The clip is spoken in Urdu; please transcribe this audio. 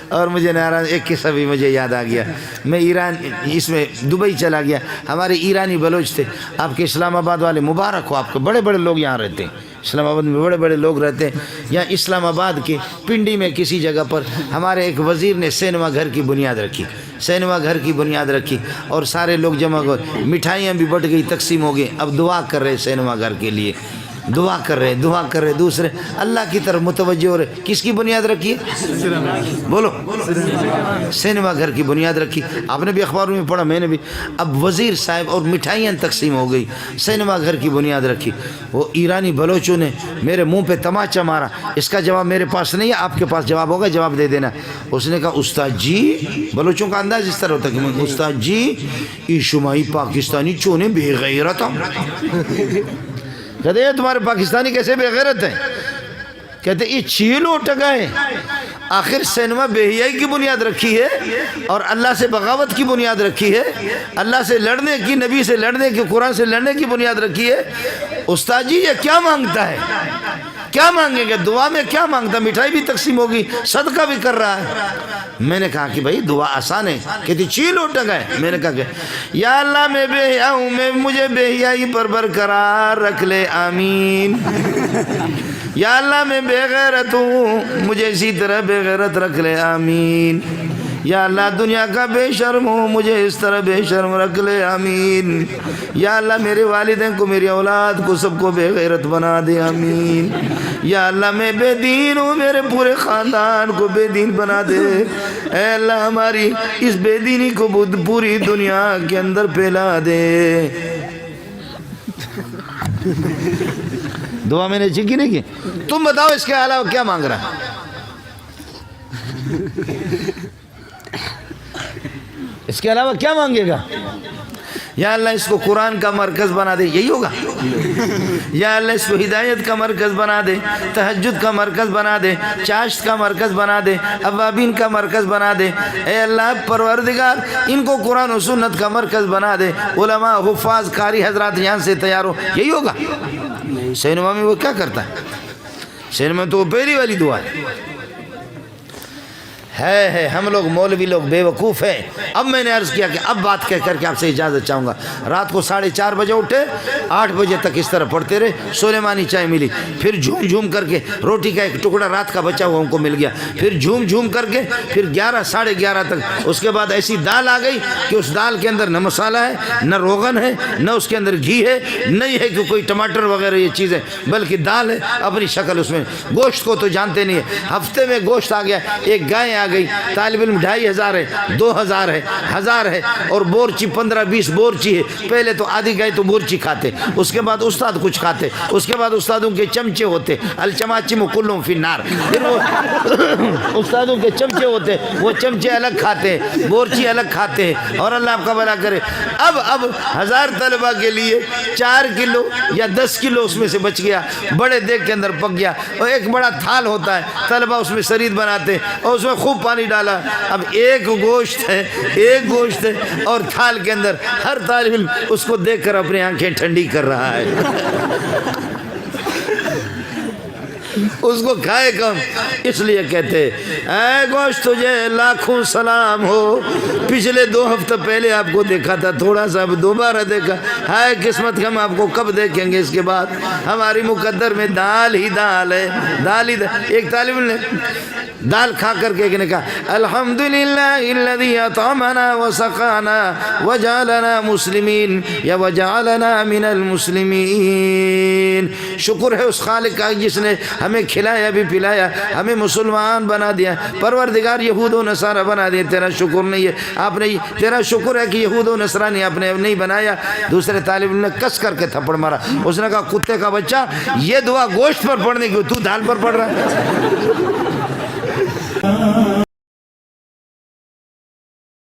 اور مجھے ناراض ایک قصہ بھی مجھے یاد آ گیا. میں ایران اس میں دبئی چلا گیا. ہمارے ایرانی بلوچ تھے. آپ کے اسلام آباد والے مبارک ہو آپ کو, بڑے بڑے لوگ یہاں رہتے ہیں. اسلام آباد میں بڑے بڑے لوگ رہتے ہیں. یہاں اسلام آباد کے پنڈی میں کسی جگہ پر ہمارے ایک وزیر نے سینما گھر کی بنیاد رکھی. سینما گھر کی بنیاد رکھی اور سارے لوگ جمع ہو, مٹھائیاں بھی بٹ گئی, تقسیم ہو گئی. اب دعا کر رہے سینما گھر کے لیے, دعا کر رہے دوسرے اللہ کی طرف متوجہ ہو رہے. کس کی بنیاد رکھی ہے؟ بولو. سینما گھر کی بنیاد رکھی. آپ نے بھی اخباروں میں پڑھا, میں نے بھی. اب وزیر صاحب اور مٹھائیاں تقسیم ہو گئی, سینما گھر کی بنیاد رکھی. وہ ایرانی بلوچوں نے میرے منہ پہ تماچا مارا. اس کا جواب میرے پاس نہیں ہے, آپ کے پاس جواب ہوگا, جواب دے دینا. اس نے کہا استاد جی, بلوچوں کا انداز اس طرح ہوتا ہے کہ استاد جی یہ شمائی پاکستانی چونے بے غیرت ہم. کہتے ہیں تمہارے پاکستانی کیسے بے غیرت ہیں؟ کہتے ہیں یہ چیلو ٹگائے. آخر سینما بے حیائی کی بنیاد رکھی ہے اور اللہ سے بغاوت کی بنیاد رکھی ہے, اللہ سے لڑنے کی, نبی سے لڑنے کی, قرآن سے لڑنے کی بنیاد رکھی ہے. استاد جی یہ کیا مانگتا ہے؟ کیا مانگیں گے؟ دعا میں کیا مانگتا؟ مٹھائی بھی تقسیم ہوگی, صدقہ بھی کر رہا ہے. میں نے کہا کہ بھائی دعا آسان ہے. کہتی چیل اٹھ گئے. میں نے کہا کہ یا اللہ میں بے حیا ہوں, میں مجھے بے حیائی پر برقرار رکھ لے, آمین. یا اللہ میں بے غیرت ہوں, مجھے اسی طرح بے غیرت رکھ لے, آمین. یا اللہ دنیا کا بے شرم ہوں, مجھے اس طرح بے شرم رکھ لے, آمین. یا اللہ میرے والدین کو, میری اولاد کو, سب کو بے غیرت بنا دے, آمین. یا اللہ میں بے دین ہوں, میرے پورے خاندان کو بے دین بنا دے. اے اللہ ہماری اس بے دینی کو پوری دنیا کے اندر پھیلا دے. دعا میں نے چکی نہیں کی. تم بتاؤ اس کے علاوہ کیا مانگ رہا ہے؟ اس کے علاوہ کیا مانگے گا؟ یا اللہ اس کو قرآن کا مرکز بنا دے, یہی ہوگا. یا اللہ اس کو ہدایت کا مرکز بنا دے, تہجد کا مرکز بنا دے, چاشت کا مرکز بنا دے, اوابین کا مرکز بنا دے. اے اللہ پروردگار ان کو قرآن و سنت کا مرکز بنا دے. علماء, حفاظ, قاری حضرات یہاں سے تیار ہو, یہی ہوگا. سینما میں وہ کیا کرتا ہے؟ سینما میں تو وہ پہلی والی دعا ہے. ہم لوگ مولوی لوگ بے وقوف ہیں. اب میں نے عرض کیا کہ اب بات کہہ کر کے آپ سے اجازت چاہوں گا. رات کو 4:30 بجے اٹھے, 8 بجے تک اس طرح پڑھتے رہے. سلیمانی چائے ملی, پھر جھوم جھوم کر کے روٹی کا ایک ٹکڑا رات کا بچا ہوا ہم کو مل گیا. پھر جھوم جھوم کر کے پھر 11 ساڑھے 11 تک. اس کے بعد ایسی دال آ گئی کہ اس دال کے اندر نہ مسالہ ہے, نہ روغن ہے, نہ اس کے اندر گھی ہے, نہیں ہے کہ کوئی ٹماٹر وغیرہ یہ چیزیں, بلکہ دال ہے اپنی شکل. اس میں گوشت کو تو جانتے نہیں ہے. ہفتے میں گوشت آ گیا, ایک گائے آ گئی, طالب علم 2500 ہے, 2000 ہے, 1000 ہے, اور بورچی 15-20 بورچی ہے. پہلے تو آدھی گائے تو بورچی کھاتے, اس کے بعد استاد کچھ کھاتے, اس کے بعد استادوں کے چمچے ہوتے, الچماچم کلهم فی النار. پھر وہ استادوں کے چمچے ہوتے, وہ چمچے الگ کھاتے, بورچی الگ کھاتے. اور اللہ آپ کا بھلا کرے. اب 1000 طلبہ کے لیے 4 کلو یا 10 کلو اس میں سے بچ گیا, بڑے دیگ کے اندر پک گیا. اور ایک بڑا تھال ہوتا ہے, طلبہ اس میں سرید بناتے اور اس میں خوب پانی ڈالا. اب ایک گوشت ہے اور تھال کے اندر ہر طالب علم اس کو دیکھ کر اپنی آنکھیں ٹھنڈی کر رہا ہے. اس کو کھائے کم. اس لیے کہتے اے گوشت تجھے لاکھوں سلام ہو, پچھلے 2 ہفتہ پہلے آپ کو دیکھا تھا, تھوڑا سا اب دوبارہ دیکھا. ہے قسمت ہم آپ کو کب دیکھیں گے. اس کے بعد ہماری مقدر میں دال ہی دال ہے, دال ہی دال. ایک طالب نے دال کھا کر کے ایک نے کہا الحمدللہ الذی اطعمنا وسقانا وجعلنا مسلمین یا وجعلنا من المسلمین. شکر ہے اس خالق کا جس نے ہمیں کھلایا بھی پلایا, ہمیں مسلمان بنا دیا. پروردگار یہود و نصارہ بنا دیا, تیرا شکر نہیں ہے. آپ نے تیرا شکر ہے کہ یہود و نصرانی آپ نے نہیں بنایا. دوسرے طالب نے کس کر کے تھپڑ مارا. اس نے کہا کتے کا بچہ, یہ دعا گوشت پر پڑھنے کی, تو دال پر پڑھ رہا ہے.